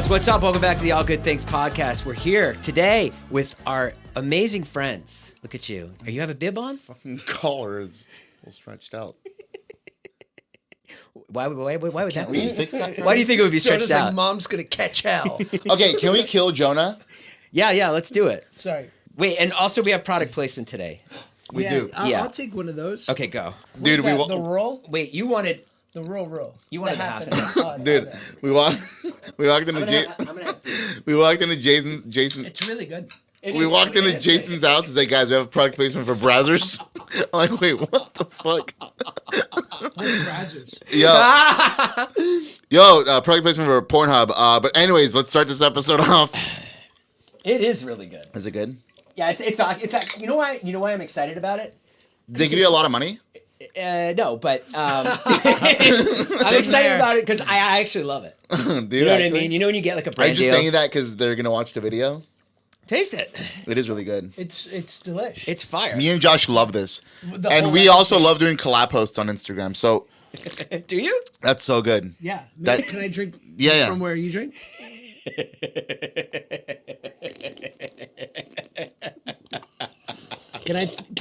What's up? Welcome back to the All Good Things podcast. We're here today with our amazing friends. Look at you. Are you have a bib on? Fucking collar is all stretched out. Why would that we be? fix that? Why do you think it would be stretched Jonah's out? like, Mom's gonna catch hell. Okay, can we kill Jonah? Yeah, let's do it. Sorry. Wait, and also we have product placement today. We do. I'll take one of those. Okay, go. Dude, What's that, the roll? Wait, you wanted... The roll. You wanted The half and of half. Oh, Dude, we walked into Jason. It's really good. We walked into Jason's house. He's like, guys, we have a product placement for Brazzers. I'm like, wait, what the fuck? What's Brazzers? Yo, product placement for Pornhub. But anyways, let's start this episode off. It is really good. Is it good? Yeah, it's you know why I'm excited about it? They give you a lot of money? No, but I'm excited about it because I actually love it. Dude, You know what I mean? You know when you get like a Are brand you just deal? saying that because they're going to watch the video? Taste it. It is really good. It's delish. It's fire. Me and Josh love this. The And whole we episode. also love doing collab posts on Instagram. So Do you? that's so good. Yeah. That- Can I drink Yeah. from where you drink? Can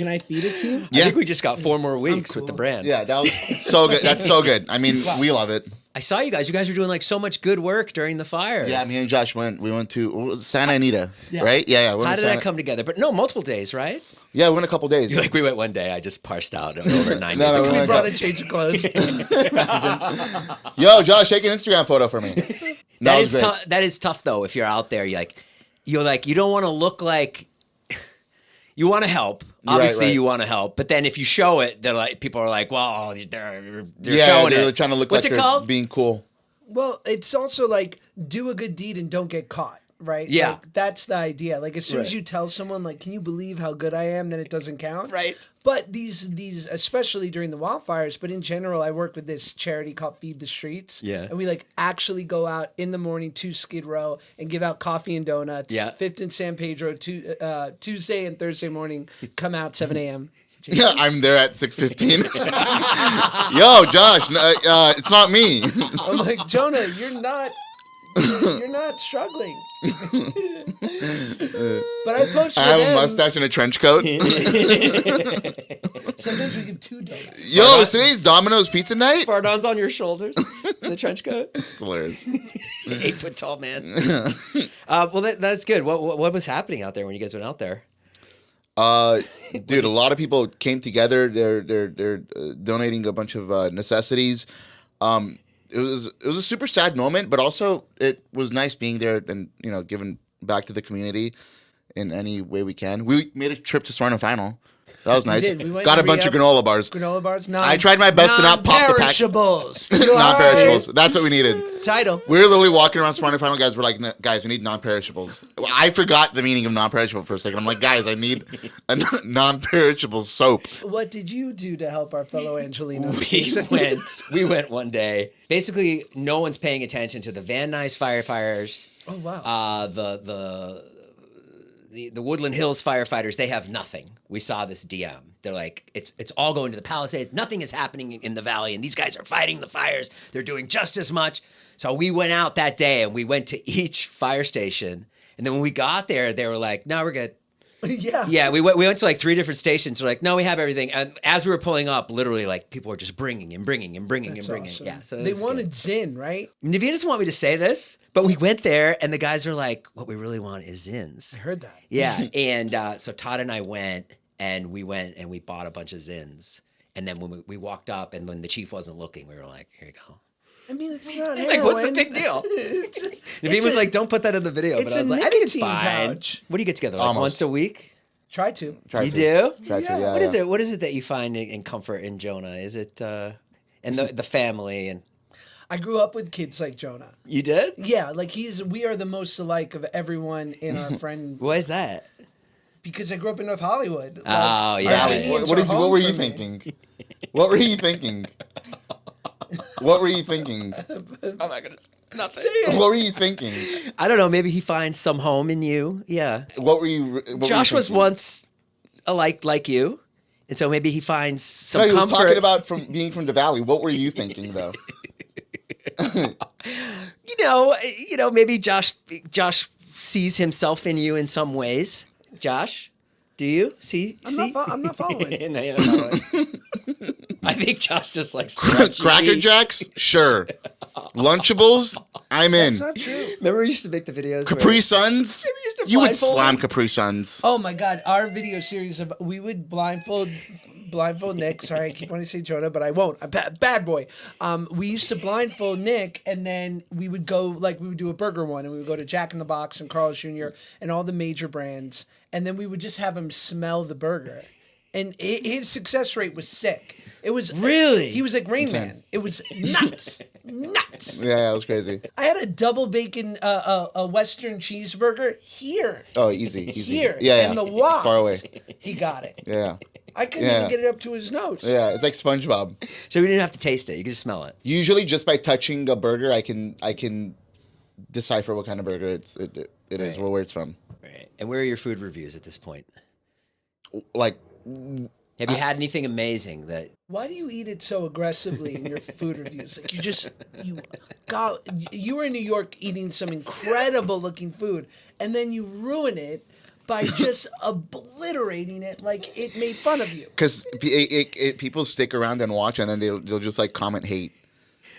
I feed it to you? Yeah. I think we just got 4 more weeks with the cool. brand. Yeah, that was so good. That's so good. I mean, we love it. I saw you guys. You guys were doing like so much good work during the fires. Yeah, me and Josh we went to what was it, Santa Anita, Yeah. right? Yeah. How did that come together? But no, multiple days, right? Yeah, we went a couple days. Like we went one day. I just parsed out over 9 No, days. no, ago. we We went brought a change of clothes. Yo, Josh, take an Instagram photo for me. That was is great. tough. That is tough though. If you're out there, you don't want to look like. You want to help. Obviously, right. you want to help. But then if you show it, people are like, "Well, they're Yeah, showing they're it." trying to look What's like it they're called? being cool. Well, it's also like do a good deed and don't get caught, right? Yeah. Like, that's the idea. Like as soon Right. as you tell someone like, "Can you believe how good I am?" then it doesn't count. Right. But these especially during the wildfires, but in general, I work with this charity called Feed the Streets. Yeah. And we like actually go out in the morning to Skid Row and give out coffee and donuts. Yeah. 5th and San Pedro Tuesday and Thursday morning. Come out 7 a.m. Yeah, I'm there at 6:15. Yo, Josh, it's not me. I'm like, Jonah, you're not struggling. But I post for I have them. a mustache and a trench coat. Sometimes we give 2 donuts. Yo, is today's Domino's pizza night? Fardon's on your shoulders. The trench coat. It's hilarious. 8 foot tall man. Well, that's good. What was happening out there when you guys went out there? Dude, a lot of people came together. They're donating a bunch of necessities. It was a super sad moment, but also it was nice being there and giving back to the community in any way we can. We made a trip to Smart and Final. That was nice. did. We went Got to a bunch of re-up. granola bars. Granola bars? I tried my best to not pop the pack. Non-perishables. Non-perishables. That's what we needed. Title. We were literally walking around Smart and Final, guys. We're like, guys, we need non-perishables. I forgot the meaning of non-perishable for a second. I'm like, guys, I need a non-perishable soap. What did you do to help our fellow Angelino? We went one day. Basically, no one's paying attention to the Van Nuys firefighters. Oh, wow. The Woodland Hills firefighters, they have nothing. We saw this DM. They're like, it's all going to the Palisades. Nothing is happening in the valley, and these guys are fighting the fires. They're doing just as much. So we went out that day, and we went to each fire station. And then when we got there, they were like, no, we're good. Yeah. Yeah, we went to like 3 different stations. They're like, no, we have everything. And as we were pulling up, literally, like, people were just bringing and bringing and bringing That's and bringing. awesome. Yeah, so it they was wanted good. Zin, right? Naveen doesn't want me to say this, but we went there, and the guys were like, what we really want is Zins. I heard that. Yeah, and so Todd and I went, and we bought a bunch of Zins. And then when we walked up, and when the chief wasn't looking, we were like, here you go. I mean, it's not Like, what's the heroin. big deal? It's Naveen was like, don't put that in the video. But it's I was a like, I think it's nicotine fine. pouch. What do you get together, like Almost. once a week? Try to. Try You to. do? Try to, Yeah. yeah. What is it? What is it that you find in comfort in Jonah? Is it and the family and I grew up with kids like Jonah. you did? Yeah, like we are the most alike of everyone in our friend Why is that? because I grew up in North Hollywood. Like, Oh, our yeah. Indians What are what home were you for me. thinking? What were you thinking? What were you thinking? I'm not gonna nothing. What were you thinking? I don't know. Maybe he finds some home in you. Yeah. What were you? What Josh were you was thinking? once like you, and so maybe he finds some No, he was comfort. talking about being from the valley. What were you thinking though? maybe Josh sees himself in you in some ways. Josh, do you see? I'm not following. No, you're not following. I think Josh just likes stretchy Cracker meat. Jacks, sure. Lunchables, I'm in. That's not true. Remember we used to make the videos. Capri Suns, we used to you would blindfold slam them? Capri Suns. Oh my God, our video series of we would blindfold Nick. Sorry, I keep wanting to say Jonah, but I won't. I'm bad boy. We used to blindfold Nick, and then we would go we would do a burger one, and we would go to Jack in the Box and Carl's Jr. and all the major brands, and then we would just have him smell the burger, and his success rate was sick. It was Really? He was like Rain Man. It was nuts. Nuts. Yeah, it was crazy. I had a double bacon, a Western cheeseburger here. Oh, easy. Here. Yeah, In the waft. far away. He got it. Yeah. I couldn't even get it up to his nose. Yeah, it's like SpongeBob. So we didn't have to taste it. You could just smell it. Usually, just by touching a burger, I can decipher what kind of burger it is, or where it's from. Right. And where are your food reviews at this point? Like, Have you had anything amazing that? Why do you eat it so aggressively in your food reviews? Like you were in New York eating some incredible looking food, and then you ruin it by just obliterating it like it made fun of you. because people stick around and watch, and then they'll just like comment hate.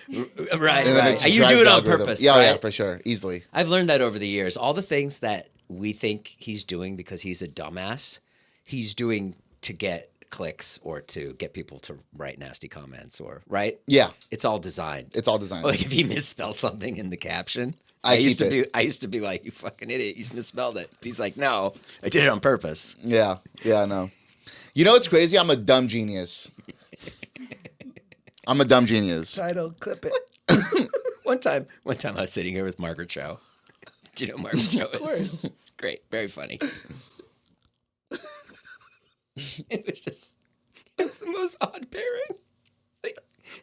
Right, And then right. just You drives do it the on algorithm. purpose. Yeah, right? yeah, for sure, easily. I've learned that over the years. All the things that we think he's doing because he's a dumbass, he's doing to get clicks or to get people to write nasty comments right? Yeah, It's all designed. it's all designed. Like if he misspells something in the caption, I used keep to it. be I used to be like, you fucking idiot, you misspelled it. He's like, no, I did it on purpose. Yeah, I know. You know what's crazy? I'm a dumb genius. I'm a dumb genius. Title, clip it. One time I was sitting here with Margaret Cho. Do you know who Margaret Cho is? course. Great, very funny. It was the most odd pairing. Like,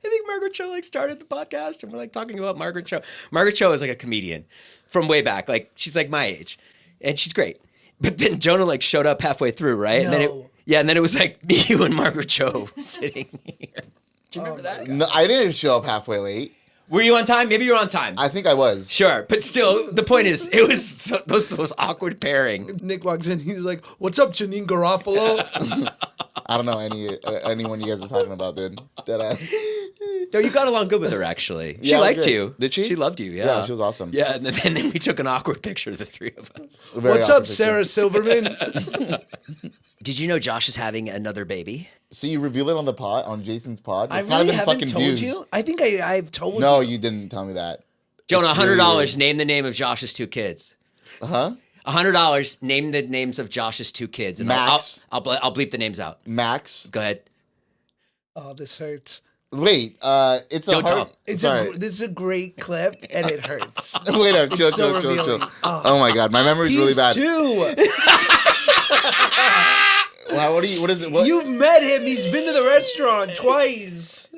I think Margaret Cho started the podcast and we're talking about Margaret Cho. Margaret Cho is a comedian from way back. She's my age. And she's great. But then Jonah showed up halfway through, right? And then No. and then it was me, you, and Margaret Cho sitting here. Do you remember that? No, I didn't show up halfway late. Were you on time? Maybe you were on time. I think I was. Sure, but still, the point is, it was those awkward pairing. Nick walks in. He's like, "What's up, Janine Garofalo?" I don't know anyone you guys are talking about, dude. Deadass. No, you got along good with her, actually. She Yeah, liked good. you. Did she? She loved you, yeah. Yeah, she was awesome. Yeah, and then we took an awkward picture of the three of us. Very What's up, awkward Sarah picture. Silverman? Did you know Josh is having another baby? So you reveal it on the pod, on Jason's pod? I It's really not even haven't fucking told views. you. I think I've told No, you. you didn't tell me that. Jonah, It's really $100, weird. name the name of Josh's two kids. Huh? $100, name the names of Josh's two kids. And Max. I'll bleep the names out. Max. Go ahead. Oh, this hurts. Wait, it's a Don't hard... talk. Sorry. This is a great clip, and it hurts. Wait up, chill. so revealing. Oh my god, my memory's really He's bad. two. Wow, what is it? What? You've met him. He's been to the restaurant twice.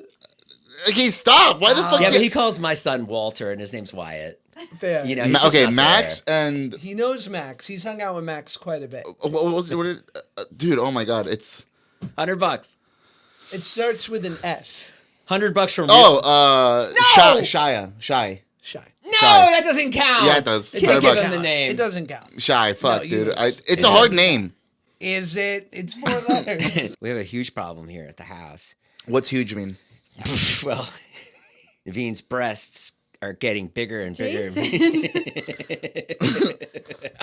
Okay, stop. Why the fuck? Yeah, but he calls my son Walter, and his name's Wyatt. Fair. You know, he's just Okay, not Max there. and He knows Max. He's hung out with Max quite a bit. what was it? Dude, oh my god, it's $100. It starts with an S. $100 from no! No! Shy. Shy. No, Shy. that doesn't count. Yeah, it does. You can't $100. give him the name. It doesn't count. Shy. Fuck, No, you dude. lose. It's a hard name. Is it? It's 4 letters. We have a huge problem here at the house. What's huge mean? Well, Naveen's breasts are getting bigger and bigger.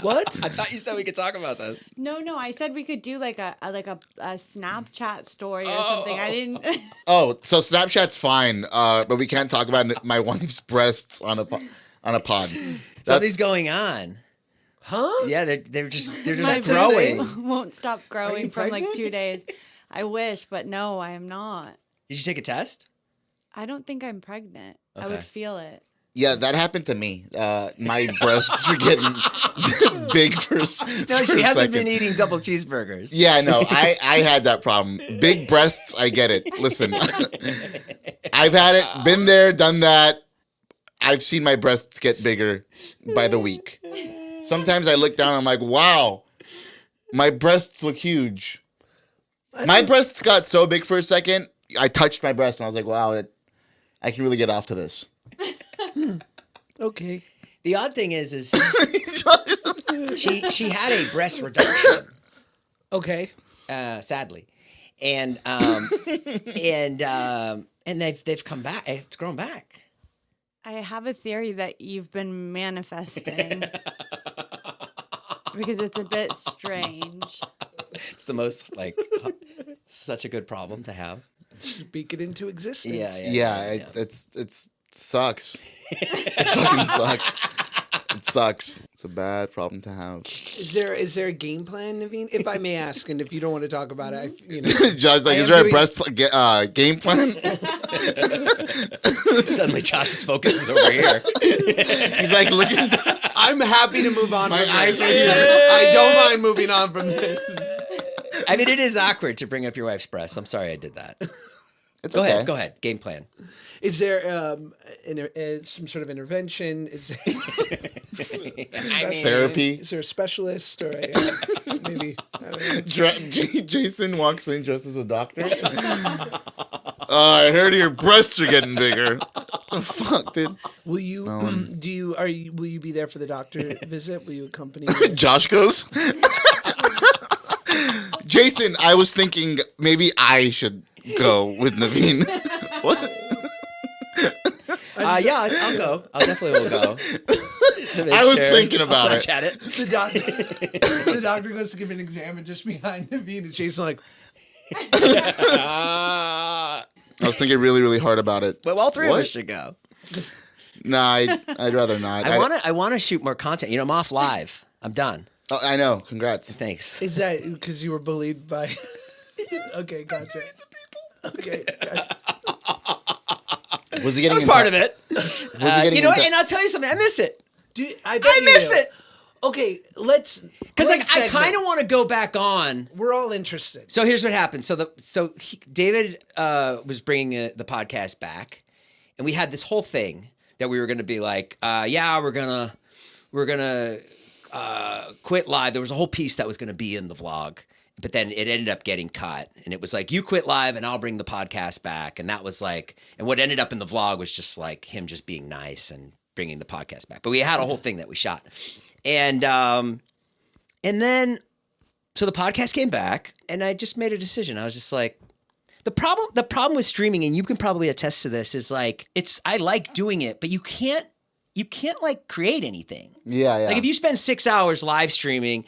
What? I thought you said we could talk about this. No, I said we could do a Snapchat story or something. I didn't. Oh, so Snapchat's fine, but we can't talk about my wife's breasts on a pod. Something's going on. Huh? Yeah, they're just My growing. booty won't stop growing from pregnant? 2 days. I wish, but no, I am not. Did you take a test? I don't think I'm pregnant. I Okay. would feel it. Yeah, that happened to me. My breasts were getting big for No, for she a hasn't second. been eating double cheeseburgers. Yeah, no, I had that problem. Big breasts, I get it. Listen, I've had it, been there, done that. I've seen my breasts get bigger by the week. Sometimes I look down, I'm like, wow, my breasts look huge. My breasts got so big for a second, I touched my breast and I was like, wow, I can really get off to this. Okay. The odd thing is she had a breast reduction, Okay. sadly, and they've come back. It's grown back. I have a theory that you've been manifesting because it's a bit strange. It's the most like such a good problem to have. Speak it into existence. It sucks. It fucking sucks. It sucks. It's a bad problem to have. Is there a game plan, Naveen? If I may ask, and if you don't want to talk about it, Josh, like, is there a game plan? Suddenly, Josh's focus is over here. He's like looking. I'm happy to move on. My from eyes this. are here. I don't mind moving on from this. I mean, it is awkward to bring up your wife's breasts. I'm sorry I did that. It's Go okay. ahead. Go ahead. Game plan. Is there some sort of intervention? Therapy. Is there a specialist or maybe? I don't know. Jason walks in dressed as a doctor. I heard your breasts are getting bigger. Fuck, dude. Will you? Will you be there for the doctor visit? Will you accompany? Josh goes. Jason, I was thinking maybe I should go with Naveen. What? Yeah, I'll go. I'll definitely will go. I was thinking about I'll it. chat it. The doctor goes to give an exam, and just behind Naveen and Jason's like, I was thinking really, really hard about it. But all three of What? us should go. Nah, I'd rather not. I want to shoot more content. You know, I'm off live. I'm done. Oh, I know. Congrats. Thanks. "Is that because you were bullied by?" Okay, gotcha. Okay. Gotcha. Was he getting? That was part of it. getting You know, into- and I'll tell you something. I miss it. I miss it. Okay, let's. Because like great I kind of segment. want to go back on. We're all interested. So here's what happened. David was bringing the podcast back, and we had this whole thing that we were going to be like, we're gonna quit live. There was a whole piece that was going to be in the vlog, but then it ended up getting cut, and it was like, you quit live, and I'll bring the podcast back, and that was like, and what ended up in the vlog was just like him just being nice and bringing the podcast back. But we had a whole thing that we shot, and then. So the podcast came back, and I just made a decision. I was just like, the problem with streaming, and you can probably attest to this, is like I like doing it, but you can't like create anything. Yeah. Like if you spend 6 hours live streaming,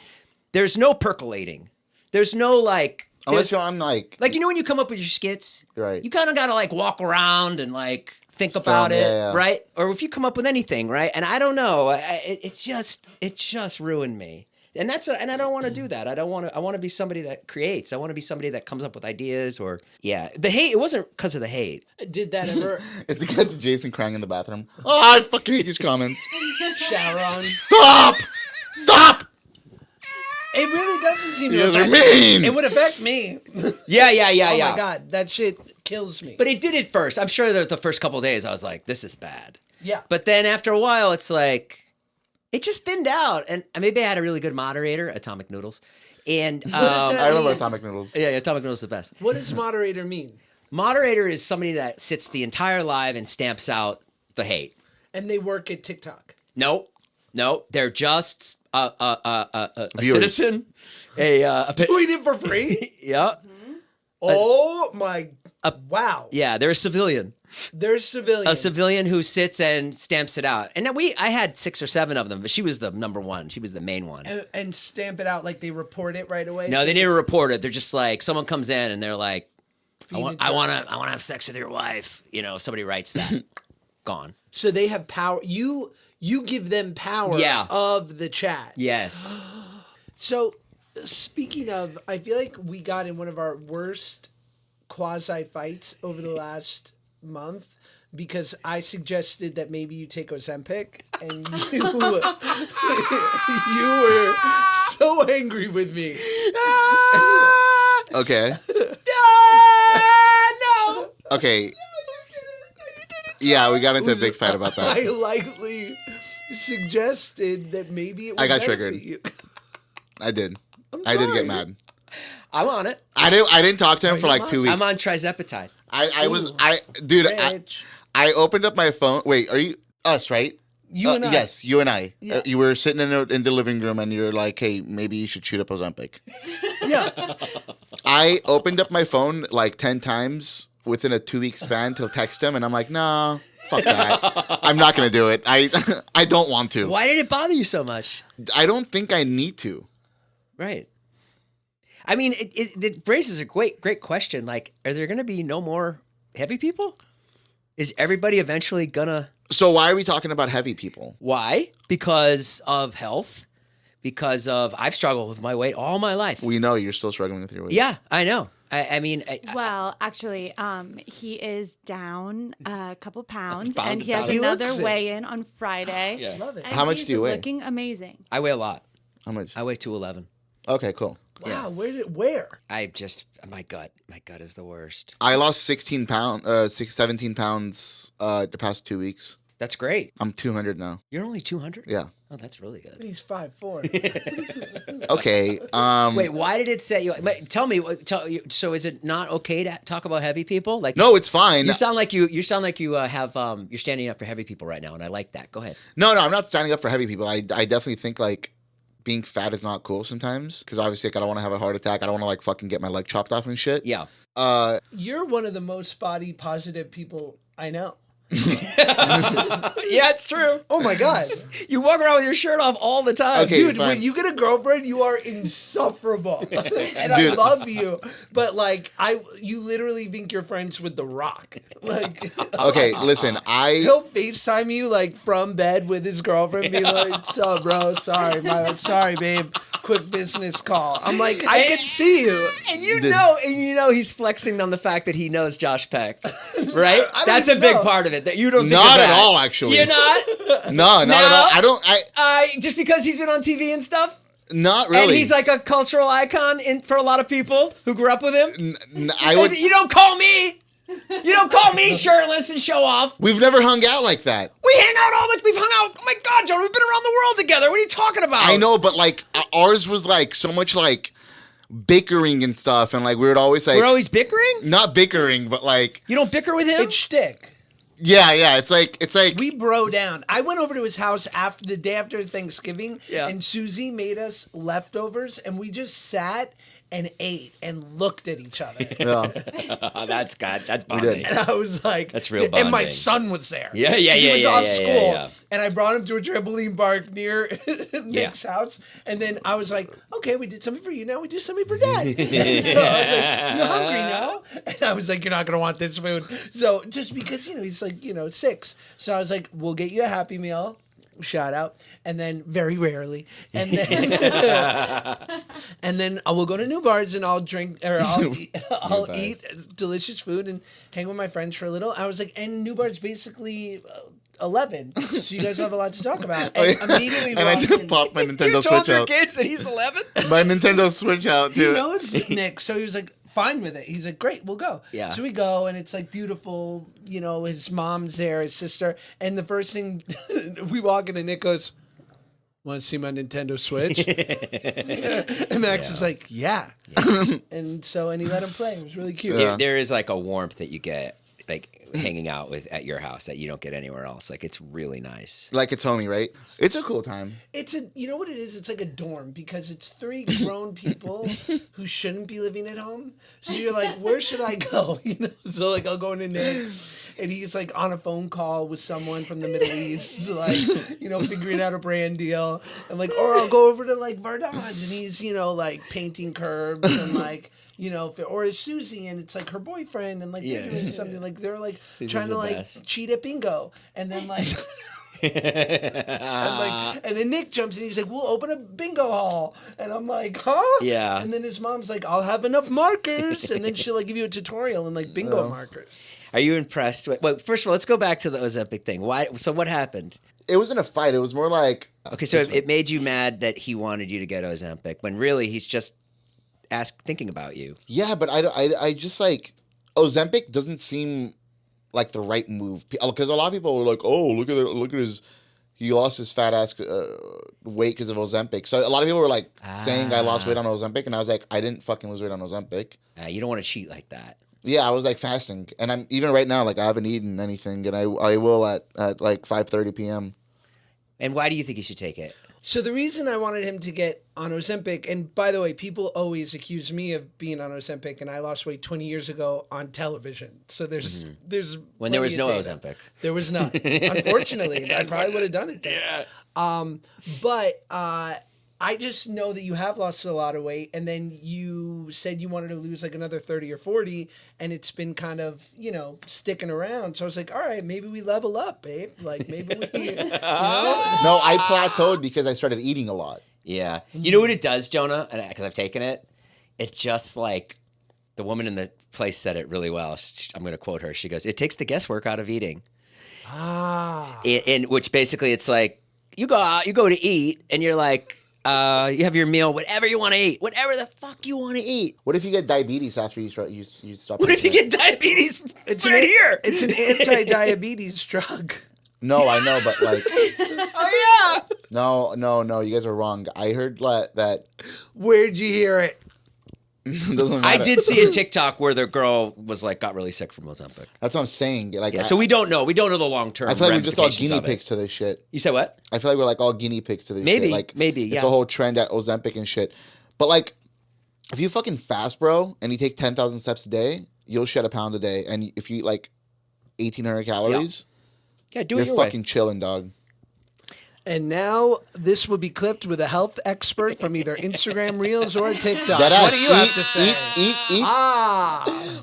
there's no percolating. There's no like Unless you're on like you know when you come up with your skits, Right. You kind of gotta like walk around and like think Film, about it, yeah. right? Or if you come up with anything, right? And I don't know, it just ruined me. And I don't want to do that. I want to be somebody that creates. I want to be somebody that comes up with ideas or the hate. It wasn't because of the hate. Did that ever It's because of Jason crying in the bathroom. Oh, I fucking hate these comments. shower on? Stop! It really doesn't seem to You guys are affect me. mean. It would affect me. Yeah. Oh my god, that shit kills me. But it did it first. I'm sure that the first couple of days I was like, this is bad. yeah. But then after a while, it's like, it just thinned out. And maybe I had a really good moderator, Atomic Noodles. And does that I remember mean? Atomic Noodles. yeah, Atomic Noodles is the best. What does moderator mean? Moderator is somebody that sits the entire live and stamps out the hate. And they work at TikTok. Nope. They're just a Viewers. citizen. Doing it for free? Yeah. Oh my! Wow. Yeah, they're a civilian. They're civilians. A civilian who sits and stamps it out. And I had 6 or 7 of them, but she was the number one. She was the main one. And stamp it out like they report it right away. No, they didn't report it. They're just like, someone comes in and they're like, I want to to have sex with your wife. You know, somebody writes that. Gone. So they have power. You give them power. Yeah. Of the chat. Yes. So speaking of, I feel like we got in one of our worst quasi fights over the last month because I suggested that maybe you take Ozempic and you were so angry with me. Okay. No. Okay. Yeah, we got into a big fight about that. I lightly suggested that maybe it would I got benefit triggered. you. I did. I did sorry. get mad. I'm on it. I didn't talk to him for like 2 weeks. I'm on trizepatide. I Bitch. opened up my phone. Wait, are you us, right? You and I. Yes, you and I. Yeah. You were sitting in the living room, and you're like, "Hey, maybe you should shoot up Ozempic." Yeah. I opened up my phone like 10 times within a 2-week span to text him, and I'm like, "Nah, fuck that. I'm not gonna do it. I don't want to. Why did it bother you so much? I don't think I need to." Right. I mean, it raises a great question. Like, are there going to be no more heavy people? Is everybody eventually gonna? So why are we talking about heavy people? Why? Because of health. Because of I've struggled with my weight all my life. We know you're still struggling with your weight. Yeah, I know. I mean, Well, actually, he is down a couple pounds, Pound- and he has pound. He another looks it. weigh-in on Friday. Yeah. Love it. And How much he's do you weigh? Looking amazing. I weigh a lot. How much? I weigh 211. Okay, cool. Wow. Where? I just my gut is the worst. I lost 17 pounds the past 2 weeks. That's great. I'm 200 now. You're only 200. Yeah. Oh, that's really good. He's 5'4". Okay. Wait, why did it say you? Tell me. So is it not okay to talk about heavy people? Like No, it's fine. You sound like you have you're standing up for heavy people right now, and I like that. Go ahead. No, I'm not standing up for heavy people. I definitely think like being fat is not cool sometimes because obviously like, I don't want to have a heart attack. I don't want to like fucking get my leg chopped off and shit. Yeah. You're one of the most body positive people I know. Yeah, it's true. Oh my God. You walk around with your shirt off all the time. Okay, Dude, fine. when you get a girlfriend, you are insufferable. And I Dude. love you. But like you literally think you're friends with The Rock. Like Okay, listen, he'll FaceTime you like from bed with his girlfriend, be like, "So, bro, sorry, babe, quick business call." I'm like, I can see you. And you know he's flexing on the fact that he knows Josh Peck, right? I don't That's a even big know. part of it. That you don't think Not of at that. all, actually. You're not. No, not at all. Just because he's been on TV and stuff. Not really. And he's like a cultural icon for a lot of people who grew up with him. I would. You don't call me. You don't call me shirtless and show off. We've never hung out like that. We hang out all the. We've hung out. Oh my God, Jonah, we've been around the world together. What are you talking about? I know, but like ours was like so much like bickering and stuff, and like we would always like We're always bickering. not bickering, but like You don't bicker with him. It's shtick. yeah. It's like We bro down. I went over to his house after the day after Thanksgiving, Yeah. and Susie made us leftovers, and we just sat and ate and looked at each other. yeah. That's did. bonding. And I was like, That's real And my bonding. son was there. Yeah. He was off school. Yeah. And I brought him to a trampoline park near Nick's house. And then I was like, okay, we did something for you. Now we do something for Dad. So I was like, you hungry now? And I was like, you're not going to want this food. So just because, he's like, 6. So I was like, we'll get you a Happy Meal. Shout out. And then very rarely. And then and then I will go to New Bars and I'll drink or I'll eat delicious food and hang with my friends for a little. I was like, and New Bars basically 11. So you guys have a lot to talk about. And immediately And I walked did in. pop my Nintendo You told Switch your out. kids that he's 11. My Nintendo Switch out, He dude. knows Nick, so he was like fine with it. He's like, great, we'll go. Yeah. So we go, and it's like beautiful. His mom's there, his sister, and the first thing we walk in, and Nick goes, "Want to see my Nintendo Switch?" And Max is like, "Yeah." And he let him play. It was really cute. There is like a warmth that you get like hanging out at your house that you don't get anywhere else. Like it's really nice. Like it's homie, right? It's a cool time. It's you know what it is? It's like a dorm because it's 3 grown people who shouldn't be living at home. So you're like, where should I go? So like I'll go into Nick's and he's like on a phone call with someone from the Middle East, like, figuring out a brand deal. And like, or I'll go over to like Vardon's and he's, like painting curbs and like, or it's Susie and it's like her boyfriend and like they're doing something like they're like trying to the like best. cheat at bingo and then like and then Nick jumps in. He's like, "We'll open a bingo hall," and I'm like, "Huh?" Yeah. And then his mom's like, "I'll have enough markers," and then she'll like give you a tutorial and like bingo markers. Are you impressed? Well, first of all, let's go back to the Ozempic thing. Why? So what happened? It wasn't a fight. It was more like Okay, so it made you mad that he wanted you to get Ozempic when really he's just thinking about you. yeah, but I just like Ozempic doesn't seem like the right move because a lot of people were like, "Oh, look at his." He lost his fat ass weight because of Ozempic. So a lot of people were like saying I lost weight on Ozempic, and I was like, I didn't fucking lose weight on Ozempic. You don't want to cheat like that. Yeah, I was like fasting, and I'm even right now like I haven't eaten anything, and I will at like 5:30 p.m. And why do you think he should take it? So the reason I wanted him to get on Ozempic, and by the way, people always accuse me of being on Ozempic, and I lost weight 20 years ago on television. So there's When there was no plenty of Ozempic. There was none. Unfortunately, I probably would have done it then. Yeah. But I just know that you have lost a lot of weight, and then you said you wanted to lose like another 30 or 40, and it's been kind of, sticking around. So I was like, all right, maybe we level up, babe. Like, maybe we, No, I plateaued because I started eating a lot. Yeah. You know what it does, Jonah? Because I've taken it. It just like the woman in the place said it really well. I'm going to quote her. She goes, "It takes the guesswork out of eating." In which basically it's like you go out, you go to eat, and you're like, you have your meal, whatever you want to eat, whatever the fuck you want to eat. What if you get diabetes after you stop? What if you get diabetes? It's right here. It's an anti-diabetes drug. No, I know, but like, Oh yeah. no, you guys are wrong. I heard that Where'd you hear it? doesn't matter. I did see a TikTok where the girl was like got really sick from Ozempic. That's what I'm saying. Like, Yeah, so we don't know. We don't know the long term. I feel like we're just all guinea pigs to this shit. You said what? I feel like we're like all guinea pigs to this Maybe, shit. Like, maybe, it's yeah. a whole trend at Ozempic and shit. But like, if you fucking fast, bro, and you take 10,000 steps a day, you'll shed a pound a day. And if you eat like 1,800 calories, Yeah, do you're it your fucking way. chilling, dog. And now this will be clipped with a health expert from either Instagram Reels or TikTok. That What ass, do you have to say? Eat.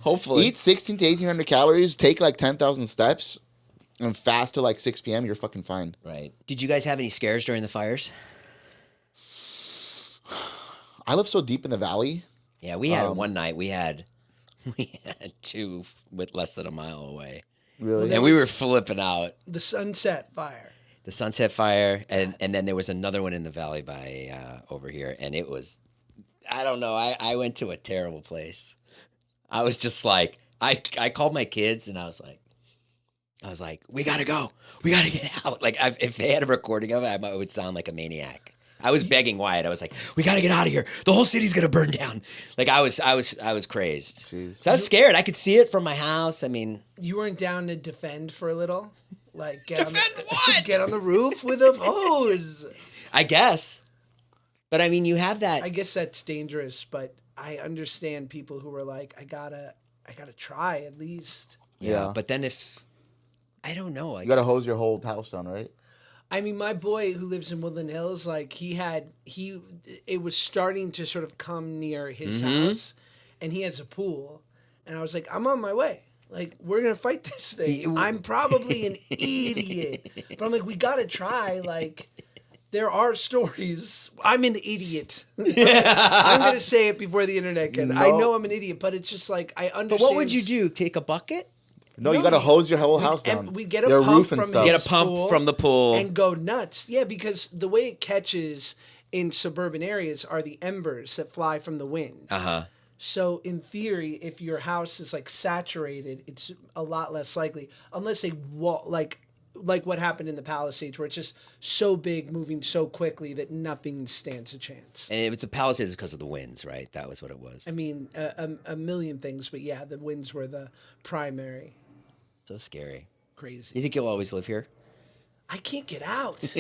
Hopefully. Eat 16 to 1,800 calories, take like 10,000 steps, and fast till like 6 p.m., you're fucking fine. Right. Did you guys have any scares during the fires? I live so deep in the valley. Yeah, we had one night. We had two with less than a mile away. Really? And we were flipping out. The Sunset Fire. The Sunset Fire, and then there was another one in the valley by over here, and it was, I don't know, I went to a terrible place. I was just like, I called my kids, and I was like, we gotta go, we gotta get out. Like, if they had a recording of it, I would sound like a maniac. I was begging Wyatt. I was like, we gotta get out of here. The whole city's gonna burn down. Like I was crazed. Jeez. So I was scared. I could see it from my house. I mean, You weren't down to defend for a little? Like get Defend what? Get on the roof with a hose. I guess. But I mean, you have that. I guess that's dangerous, but I understand people who were like, I gotta try at least. Yeah. But then if I don't know, like, You gotta hose your whole house down, right? I mean, my boy who lives in Woodland Hills, like it was starting to sort of come near his house, and he has a pool, and I was like, I'm on my way. Like, we're gonna fight this thing. I'm probably an idiot, but I'm like, we gotta try. Like, there are stories. I'm an idiot. I'm gonna say it before the internet can. I know I'm an idiot, but it's just like I understand. but what would you do? Take a bucket? No, you gotta hose your whole house down. And we get a Your pump roof and from stuff. his Get a pump pool from the pool. and go nuts. Yeah, because the way it catches in suburban areas are the embers that fly from the wind. So in theory, if your house is like saturated, it's a lot less likely, unless they like what happened in the Palisades, where it's just so big, moving so quickly that nothing stands a chance. And it was the Palisades because of the winds, right? That was what it was. I mean, a million things, but yeah, the winds were the primary. So scary. Crazy. You think you'll always live here? I can't get out.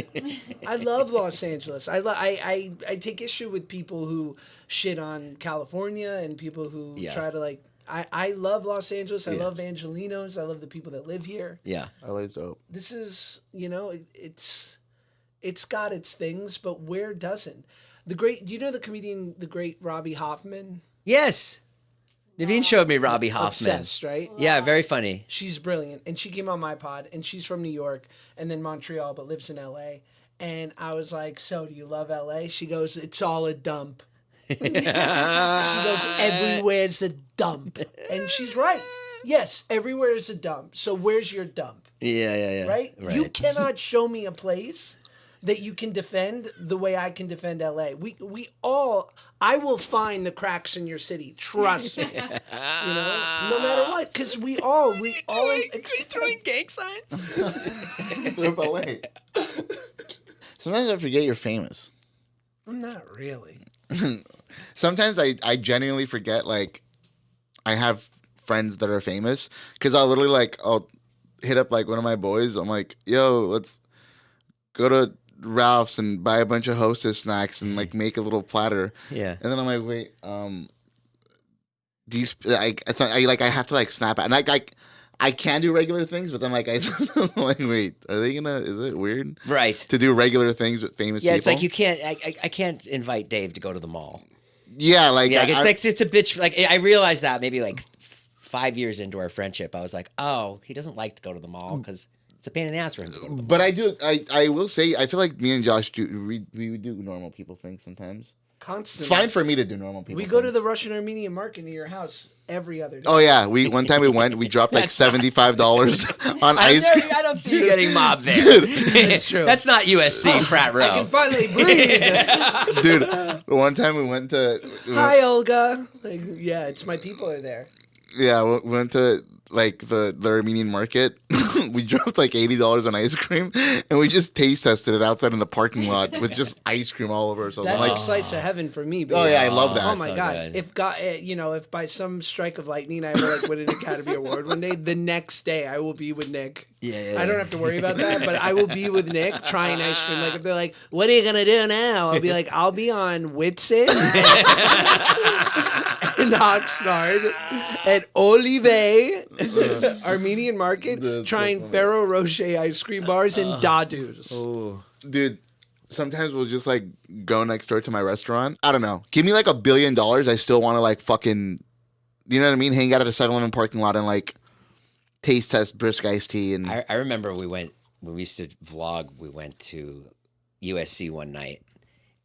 I love Los Angeles. I take issue with people who shit on California and people who try to like. I love Los Angeles. I love Angelinos. I love the people that live here. Yeah. LA's dope. This is, it's got its things, but where doesn't? Do you know the comedian, the great Robbie Hoffman? Yes. Naveen showed me Robbie Hoffman. Obsessed, right? Yeah, very funny. She's brilliant, and she came on my pod, and she's from New York and then Montreal, but lives in LA. And I was like, "So, do you love LA?" She goes, "It's all a dump." She goes, "Everywhere's a dump," and she's right. Yes, everywhere is a dump. So where's your dump? Yeah. Right? You cannot show me a place that you can defend the way I can defend LA. I will find the cracks in your city. Trust me. No matter what, because we all throwing gang signs? Flip away. Sometimes I forget you're famous. I'm not really. Sometimes I genuinely forget, like, I have friends that are famous, because I'll literally, like, I'll hit up, like, one of my boys. I'm like, yo, let's go to Ralph's and buy a bunch of Hostess snacks and like make a little platter. Yeah. And then I'm like, wait, these I have to like snap out, and I can do regular things, but then like I'm like, wait, are they gonna? Is it weird? Right. To do regular things with famous people? Yeah, it's like you can't. I can't invite Dave to go to the mall. Yeah, like Yeah, it's a bitch. Like I realized that maybe like 5 years into our friendship, I was like, oh, he doesn't like to go to the mall because it's a pain in the ass for him to go to the mall. But I do. I will say I feel like me and Josh we do normal people things sometimes. Constantly. It's fine for me to do normal people. We go to the Russian Armenian market near your house every other day. Oh yeah, one time we dropped like $75 on ice cream. I don't see you getting mobbed there. That's true. That's not USC frat row. I can finally breathe. Dude, one time we went to Hi, Olga. Like, yeah, it's my people are there. yeah, we went to like the Armenian market. We dropped like $80 on ice cream, and we just taste tested it outside in the parking lot with just ice cream all over ourselves. That's I'm a like, slice of heaven for me, baby. oh yeah, I love that. Oh my so god! good. If God, if by some strike of lightning I ever like win an Academy Award one day, the next day I will be with Nick. Yeah. I don't have to worry about that, but I will be with Nick trying ice cream. Like if they're like, "What are you gonna do now?" I'll be like, "I'll be on Whitson and Oxnard at Olive Armenian Market trying Ferrero Rocher ice cream bars and Dadus." Ooh. Dude, sometimes we'll just like go next door to my restaurant. I don't know. Give me like $1 billion. I still want to like fucking, you know what I mean? Hang out at a 7-Eleven parking lot and like taste test brisk iced tea. And I remember when we used to vlog, we went to USC one night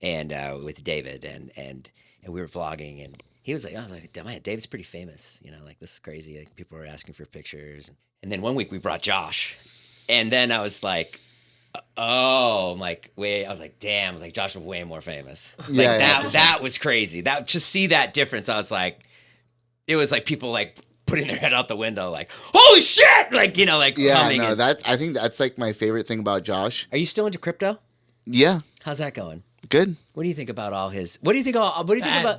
and with David and we were vlogging and he was like, I was like, man, David's pretty famous. You know, like this is crazy. Like people were asking for pictures. And then one week we brought Josh. And then I was like, oh, I'm like, wait, I was like, damn, I was like, Josh was way more famous. Like Yeah, that was crazy. That just see that difference. I was like, it was like people like putting their head out the window, like, holy shit! Like, you know, like yeah, humming no, and- I think that's like my favorite thing about Josh. Are you still into crypto? Yeah, How's that going? good. What do you think about all his? What do you think about?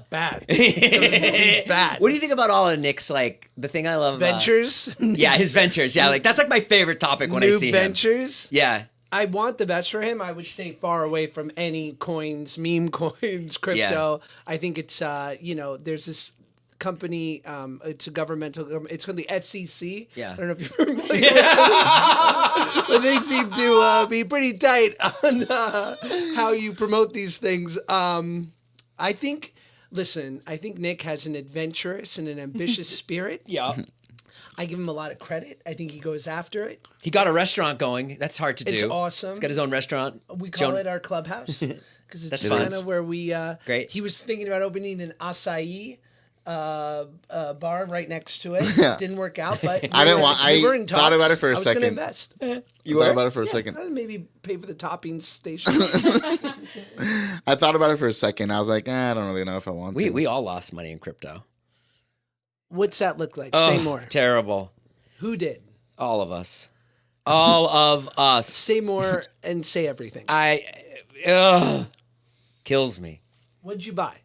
Bad. Bad. What do you think about all of Nick's like the thing I love? Ventures? Yeah, his ventures. Yeah, like that's like my favorite topic when I New see him. ventures? Yeah. I want the best for him. I would stay far away from any coins, meme coins, crypto. I think it's, there's this company, it's a governmental, it's called the SEC. Yeah. I don't know if you're familiar with it, but they seem to be pretty tight on how you promote these things. I think Nick has an adventurous and an ambitious spirit. Yeah. I give him a lot of credit. I think he goes after it. He got a restaurant going. That's hard to do. It's awesome. He's got his own restaurant. We call it our clubhouse because it's That's fun. kind of where we. Great. He was thinking about opening an acai bar right next to it. Yeah. Didn't work out, but I didn't want. we were I in thought about talks. it for a I was second. going to invest. You thought about it for a second. Maybe pay for the toppings station. I thought about it for a second. I was like, I don't really know if I want to. We all lost money in crypto. What's that look like? Oh, Say more. Terrible. Who did? All of us. All of us. Say more and say everything. Kills me. What'd you buy?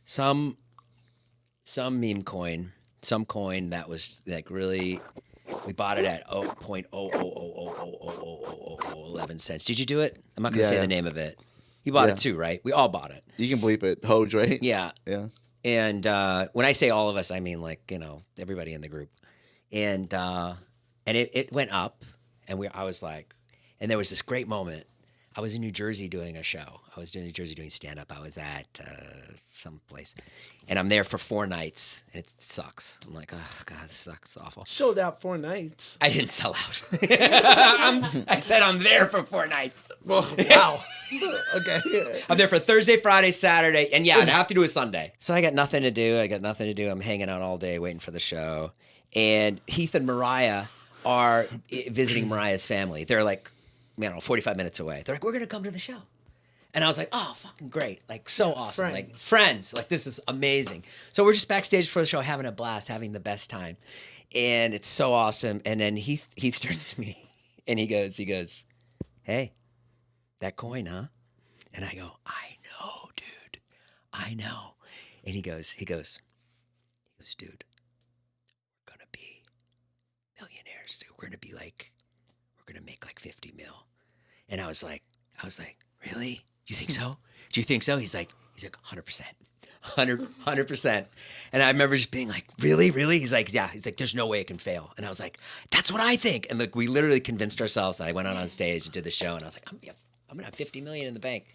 Some meme coin, some coin that was like really. We bought it at 0.0000011 cents. Did you do it? I'm not gonna say Yeah. the name of it. You bought Yeah. it too, right? We all bought it. You can bleep it. Hoj, right? Yeah. Yeah. And when I say all of us, I mean like everybody in the group. And it went up, and I was like, and there was this great moment. I was in New Jersey doing a show. I was in New Jersey doing stand up. I was at some place, and I'm there for 4 nights, and it sucks. I'm like, oh god, this sucks, awful. Sold out 4 nights. I didn't sell out. I said I'm there for 4 nights. Well, wow. Okay. I'm there for Thursday, Friday, Saturday, and yeah, I have to do a Sunday. So I got nothing to do. I'm hanging out all day waiting for the show. And Heath and Mariah are visiting Mariah's family. They're like, 45 minutes away. They're like, we're going to come to the show. And I was like, oh, fucking great. Like, so awesome. friends. Like, friends. Like, this is amazing. So we're just backstage for the show, having a blast, having the best time. And it's so awesome. And then Heath turns to me and he goes, hey, that coin, huh? And I go, I know, dude. I know. And he goes, dude, we're going to be millionaires. We're going to make like 50 mil. And I was like, I was like, really? You think so? Do you think so? He's like 100%. 100%. And I remember just being like, really? He's like, yeah. He's like, there's no way it can fail. And I was like, that's what I think. And like, we literally convinced ourselves that I went on stage and did the show. And I was like, I'm going to have 50 million in the bank.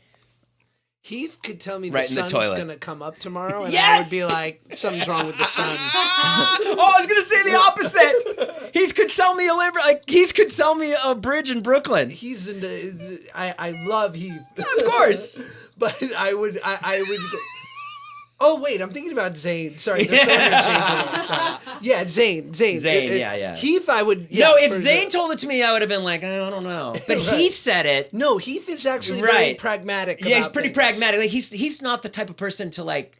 Heath could tell me Right the in the sun's toilet. going to come up tomorrow, and I Yes! would be like, something's wrong with the sun. Oh, I was going to say the opposite. Heath could sell me Heath could sell me a bridge in Brooklyn. He's in the. I love Heath. Of course. But I would. Oh wait, I'm thinking about Zane. Sorry, there's no Zane. Sorry. Yeah, Zane. Zane, yeah. Heath, I would. Yeah, No, if for Zane sure. told it to me, I would have been like, I don't know. But Right. Heath said it. No, Heath is actually very Right. pragmatic. Yeah, he's about pretty things. pragmatic. Like he's not the type of person to like,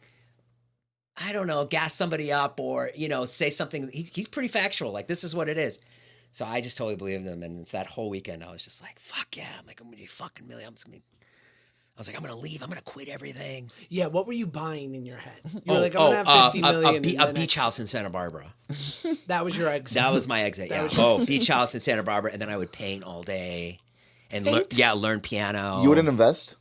I don't know, gas somebody up or say something. He's pretty factual. Like this is what it is. So I just totally believed him, and that whole weekend I was just like, fuck yeah! I'm like, I'm gonna be fucking million. I was like, I'm gonna leave. I'm gonna quit everything. Yeah, what were you buying in your head? You were like, I'm gonna have 50 million. A in the beach next- house in Santa Barbara. That was your exit. That was my exit. Yeah. Beach house in Santa Barbara, and then I would paint all day, and learn piano. You wouldn't invest?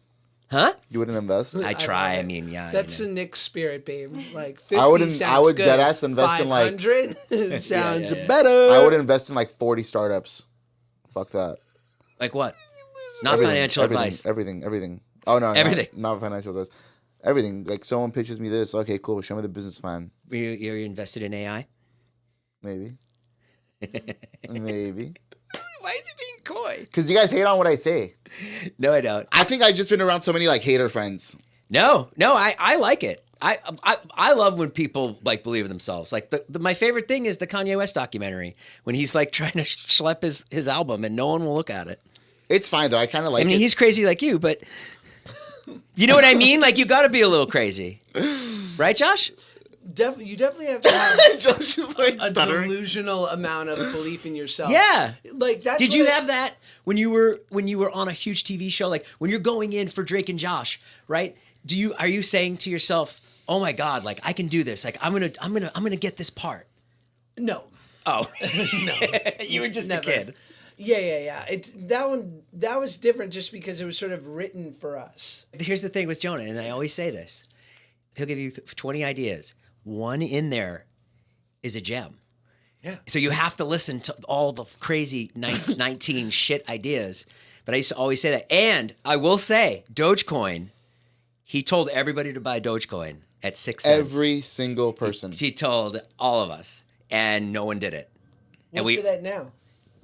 Huh? You wouldn't invest? I try. love I it. mean, yeah. That's the Nick spirit, babe. Like 50 I wouldn't- sounds I would good. deadass invest in, like- 500 sounds yeah. better. I would invest in like 40 startups. Fuck that. Like what? Not Everything, financial everything, advice. Everything. Oh, no. Everything. Not financial advice. Everything. Like someone pitches me this. Okay, cool. Show me the business plan. You're invested in AI? Maybe. Maybe. Why is he being coy? Because you guys hate on what I say. No, I don't. I think I've just been around so many like hater friends. No, I like it. I love when people like believe in themselves. Like my favorite thing is the Kanye West documentary when he's like trying to schlep his album and no one will look at it. It's fine though. I kind of like I mean, it. he's crazy like you, but you know what I mean? Like you got to be a little crazy, right, Josh? You definitely have to have Josh is like a stuttering. delusional amount of belief in yourself. Yeah. Like that's Did what you I- have that when you were on a huge TV show? Like when you're going in for Drake and Josh, right? Are you saying to yourself, "Oh my God, like I can do this. Like I'm gonna get this part." No. Oh, No. you were just Never. a kid. Yeah. It's that was different just because it was sort of written for us. Here's the thing with Jonah, and I always say this: he'll give you 20 ideas. One in there is a gem. Yeah. So you have to listen to all the crazy 19 shit ideas. But I used to always say that. And I will say, Dogecoin, he told everybody to buy Dogecoin at 6 cents. Every single person. He told all of us, and no one did it. And What's it at now?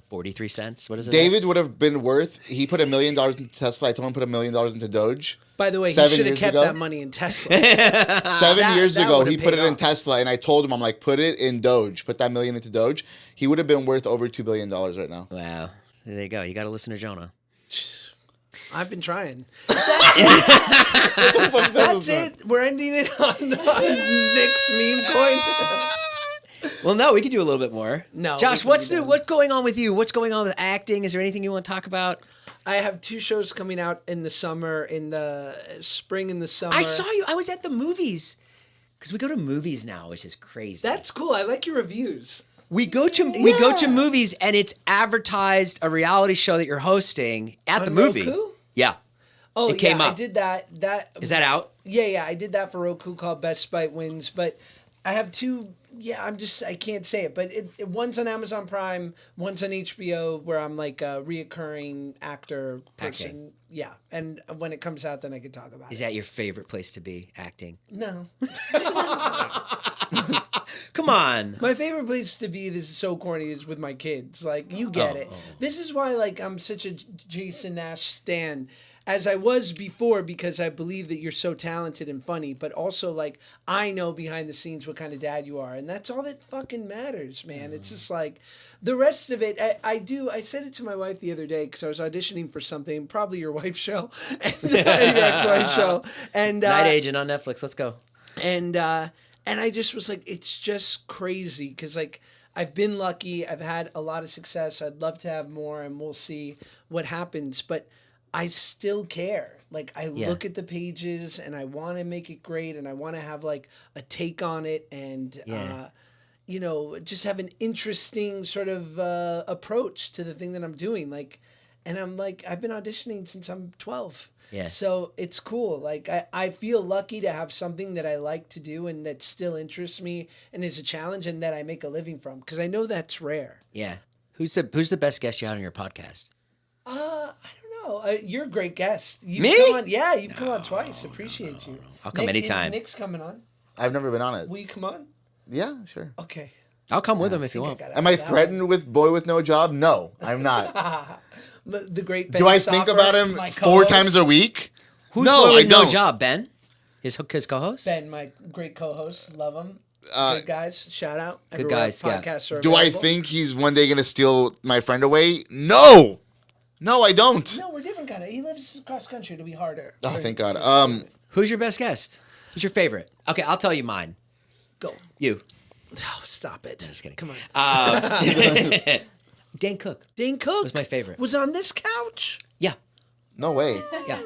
43 cents? What is it? David would have been worth. He put $1 million into Tesla. I told him to put $1 million into Doge. By the way, he 7 should have years kept ago? that money in Tesla. 7 years that ago, would've he put paid it in off. Tesla, and I told him, I'm like, put it in Doge. Put that $1 million into Doge. He would have been worth over $2 billion right now. Wow. There you go. You got to listen to Jonah. I've been trying. That's it. We're ending it on Nick's meme coin. Well, no, we could do a little bit more. No, Josh, we what's can be new? done. What's going on with you? What's going on with acting? Is there anything you want to talk about? I have 2 shows coming out in the summer, in the spring and the summer. I saw you. I was at the movies. Because we go to movies now, which is crazy. That's cool. I like your reviews. We go to movies and it's advertised a reality show that you're hosting at the On movie. Roku? Yeah. Oh, It came yeah, I up. did that. Is that out? Yeah, I did that for Roku called Best Spite Wins. But I have 2. Yeah, I can't say it, but one's on Amazon Prime, one's on HBO, where I'm like a reoccurring actor person. Acting. Yeah, and when it comes out, then I can talk about Is it. that your favorite place to be acting? No. Come on. My favorite place to be, this is so corny, is with my kids. Like, you get it. This is why, like, I'm such a Jason Nash stan, as I was before, because I believe that you're so talented and funny, but also, like, I know behind the scenes what kind of dad you are, and that's all that fucking matters, man. It's just like, the rest of it, I said it to my wife the other day, because I was auditioning for something, probably your wife's show, and your ex-wife's show, and Night Agent on Netflix. Let's go. and I just was like, it's just crazy because, like, I've been lucky. I've had a lot of success. I'd love to have more, and we'll see what happens. But I still care. Like, I look at the pages, and I want to make it great, and I want to have, like, a take on it, and, you know, just have an interesting sort of approach to the thing that I'm doing. Like, And I'm like, I've been auditioning since I'm 12. Yeah. So it's cool. Like I feel lucky to have something that I like to do and that still interests me and is a challenge and that I make a living from, because I know that's rare. Yeah. Who's the best guest you had on your podcast? I don't know. You're a great guest. You've Me? Come on, yeah, you've come on twice. Appreciate you. I'll come anytime. Nick's coming on. I've never been on it. Will you come on? Yeah, sure. Okay. I'll come with him if you want. Am I threatened with boy with no job? No, I'm not. The great Ben Do I think Stopper, about him my 4 co-host. times a week? Who's No, doing I don't. No job, Ben? His co-host? Ben, my great co-host. Love him. Good guys. Shout out. Good guys, yeah. Podcasts are Do I available. think he's one day gonna steal my friend away? No, no, I don't. No, we're different kind of. He lives across country. It'll be harder. Oh, thank God. Who's your best guest? Who's your favorite? Okay, I'll tell you mine. Go. You. Oh, stop it. Just kidding. Come on. Dan Cook. Dane Cook was my favorite. Was on this couch. Yeah. No way. Yeah.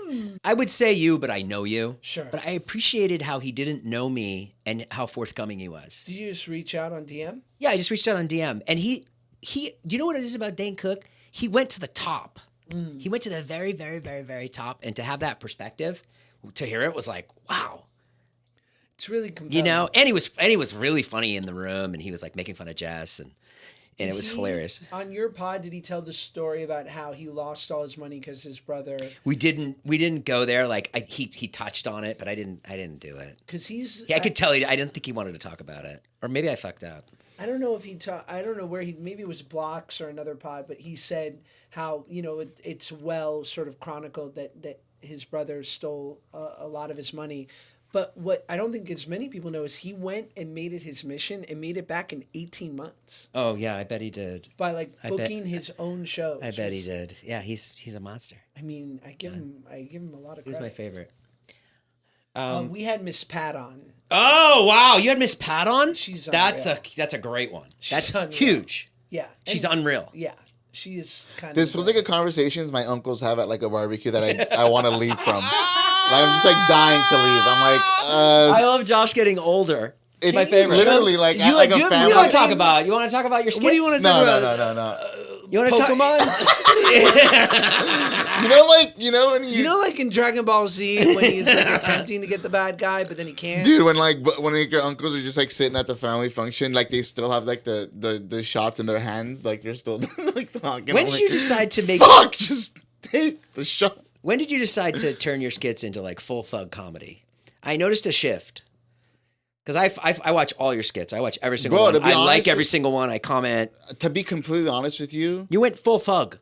I would say you, but I know you. Sure. But I appreciated how he didn't know me and how forthcoming he was. Did you just reach out on DM? Yeah, I just reached out on DM. And he do you know what it is about Dane Cook? He went to the top. He went to the very, very, very, very top. And to have that perspective, to hear it was like, wow. It's really compelling. You know, and he was really funny in the room, and he was like making fun of Jess, and it was hilarious. On your pod, did he tell the story about how he lost all his money because his brother? We didn't go there. Like he touched on it, but I didn't do it. Because he's. Yeah, I could tell you. I didn't think he wanted to talk about it, or maybe I fucked up. I don't know if he I don't know where he. Maybe it was Blocks or another pod, but he said how it's well sort of chronicled that his brother stole a lot of his money. But what I don't think as many people know is he went and made it his mission and made it back in 18 months. Oh yeah, I bet he did. By booking his own shows. I bet he did. Yeah, he's a monster. I mean, I give him a lot of credit. Who's my favorite? We had Miss Pat on. Oh wow, you had Miss Pat on. She's that's unreal. a great one. That's unreal. huge. Yeah. She's and- unreal. Yeah. She is kind This of. feels like a conversations my uncles have at like a barbecue that I want to leave from. Like, I'm just like dying to leave. I'm like, I love Josh getting older. It's my Can you favorite. literally like You at like- like you a have- family. You want to talk about? You want to talk about your skits? What do you want to talk about? No. You want to Pokemon? You know when You know, like in Dragon Ball Z, when he's like attempting to get the bad guy, but then he can't. Dude, when like your uncles are just like sitting at the family function, like they still have like the shots in their hands, like you're still like talking. When I'm did like, you decide to make? Fuck, just take the shot. When did you decide to turn your skits into like full thug comedy? I noticed a shift. Because I watch all your skits. I watch every single Bro, one. to be I honest like every with- single one. I comment. To be completely honest with you, You went full thug.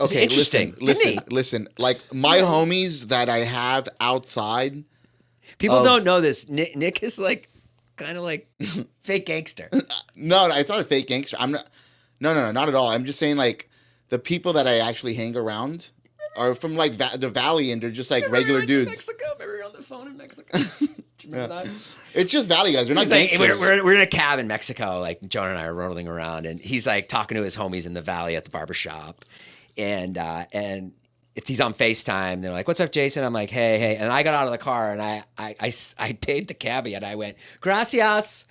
It's okay, interesting. listen. Like my homies that I have outside. People don't know this. Nick is like kind of like fake gangster. No, it's not a fake gangster. I'm not. No, not at all. I'm just saying like the people that I actually hang around are from like the valley, and they're just like regular dudes. Mexico. Remember we were on the phone in Mexico. Do you remember that? It's just valley guys. They're not He's like, gangsters. we're in a cab in Mexico. Like Jonah and I are rolling around, and he's like talking to his homies in the valley at the barber shop, and he's on FaceTime. They're like, "What's up, Jason?" I'm like, "Hey." And I got out of the car and I paid the cabbie and I went, "Gracias,"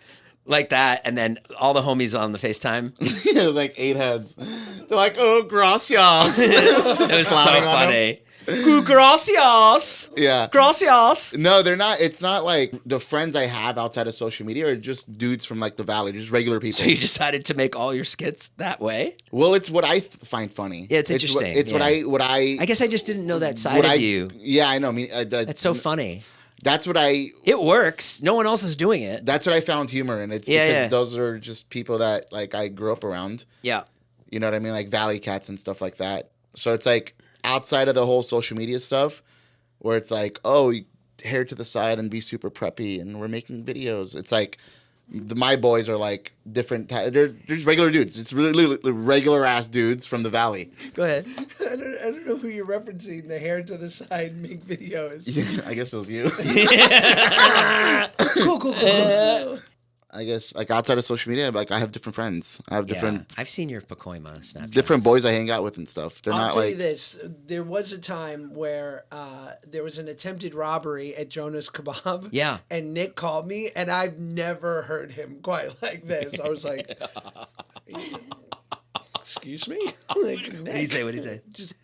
like that. And then all the homies on the FaceTime. It was like 8 heads. They're like, "Oh, gracias." It was so funny. Gracias. Yeah. Gracias. No, they're not. It's not like the friends I have outside of social media are just dudes from like the valley, just regular people. So you decided to make all your skits that way? Well, it's what I find funny. Yeah, it's interesting. It's Yeah. what I. I guess I just didn't know that side of you. Yeah, I know. I mean, That's so funny. That's what I. It works. No one else is doing it. That's what I found humor in. It's Yeah, because yeah. those are just people that like I grew up around. Yeah. You know what I mean? Like Valley Cats and stuff like that. So it's like outside of the whole social media stuff where it's like, oh, hair to the side and be super preppy and we're making videos. It's like my boys are like different. They're just regular dudes. It's really regular ass dudes from the valley. Go ahead. I don't know who you're referencing. The hair to the side, make videos. I guess it was you. Cool. I guess like outside of social media, like I have different friends. I have different I've seen your Pacoima Snapchat. different boys I hang out with and stuff. They're I'll not tell you like this. There was a time where there was an attempted robbery at Jonah's Kebab. Yeah. And Nick called me, and I've never heard him quite like this. I was like, excuse me? Like, What did he say? What did he say? Just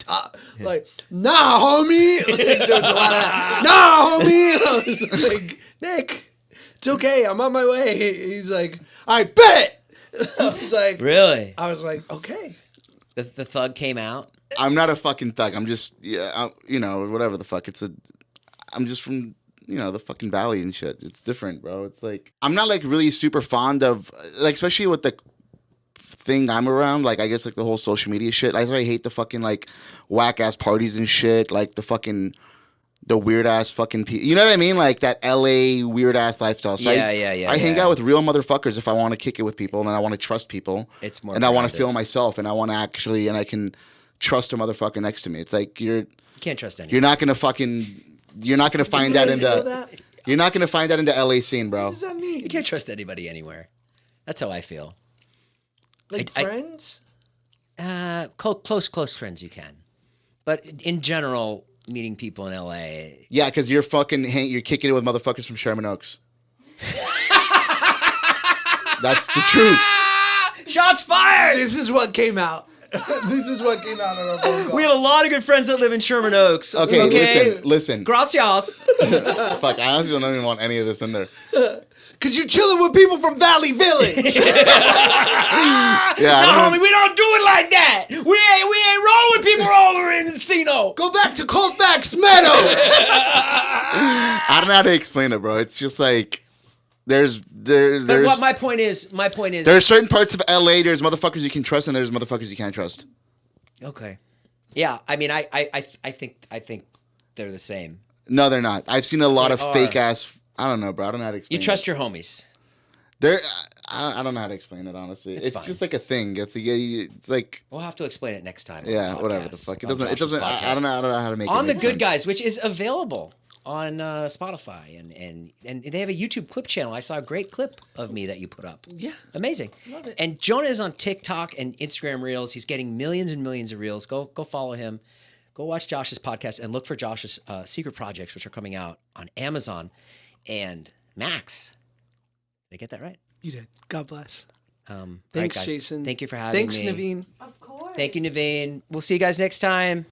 like, nah, homie. Like, there was a lot of that. Nah, homie. I was like, Nick, it's okay. I'm on my way. He's like, I bet. I was like, Really? I was like, okay. The thug came out. I'm not a fucking thug. I'm just whatever the fuck. I'm just from the fucking valley and shit. It's different, bro. It's like I'm not like really super fond of like, especially with the thing I'm around, like I guess like the whole social media shit. I hate the fucking like whack ass parties and shit, like the weird ass fucking people. You know what I mean? Like that LA weird ass lifestyle. So Yeah. I hang out with real motherfuckers if I want to kick it with people and I want to trust people. It's more and I want to grounded. feel myself and I want to actually and I can trust a motherfucker next to me. It's like You can't trust anyone. you're not gonna find that in Know the that? you're not gonna find that in the LA scene, bro. What does that mean? You can't trust anybody anywhere. That's how I feel. Like I- friends? Close friends you can, but in general, meeting people in LA. Yeah, because you're kicking it with motherfuckers from Sherman Oaks. That's the truth. Shots fired. This is what came out. This is what came out on our phone call. We have a lot of good friends that live in Sherman Oaks. Okay, listen. Gracias. Fuck, I honestly don't even want any of this in there. Because you're chilling with people from Valley Village. Yeah, No, I homie, we don't do it like that. We ain't roll with people over in Encino. Go back to Colfax Meadows. I don't know how to explain it, bro. It's just like there's But what my point is, there's certain parts of LA. There's motherfuckers you can trust, and there's motherfuckers you can't trust. okay. Yeah, I mean, I think they're the same. No, they're not. I've seen a lot They of are. fake ass. I don't know, bro. I don't know how to explain. You trust your homies. They're. I don't know how to explain it. Honestly, it's fine. just like a thing. It's like We'll have to explain it next time. yeah, on the whatever the podcast, fuck. It on doesn't. It Josh's doesn't. I don't know. I don't know how to make it On the make Good sense. Guys, which is available on Spotify, and they have a YouTube clip channel. I saw a great clip of me that you put up. Yeah. Amazing. Love it. And Jonah is on TikTok and Instagram Reels. He's getting millions and millions of reels. Go follow him. Go watch Josh's podcast and look for Josh's secret projects, which are coming out on Amazon and Max. Did I get that right? You did. God bless. All right, Thanks, guys. Jason. Thank you for having Thanks, me. Naveen. Of course. Thank you, Naveen. We'll see you guys next time.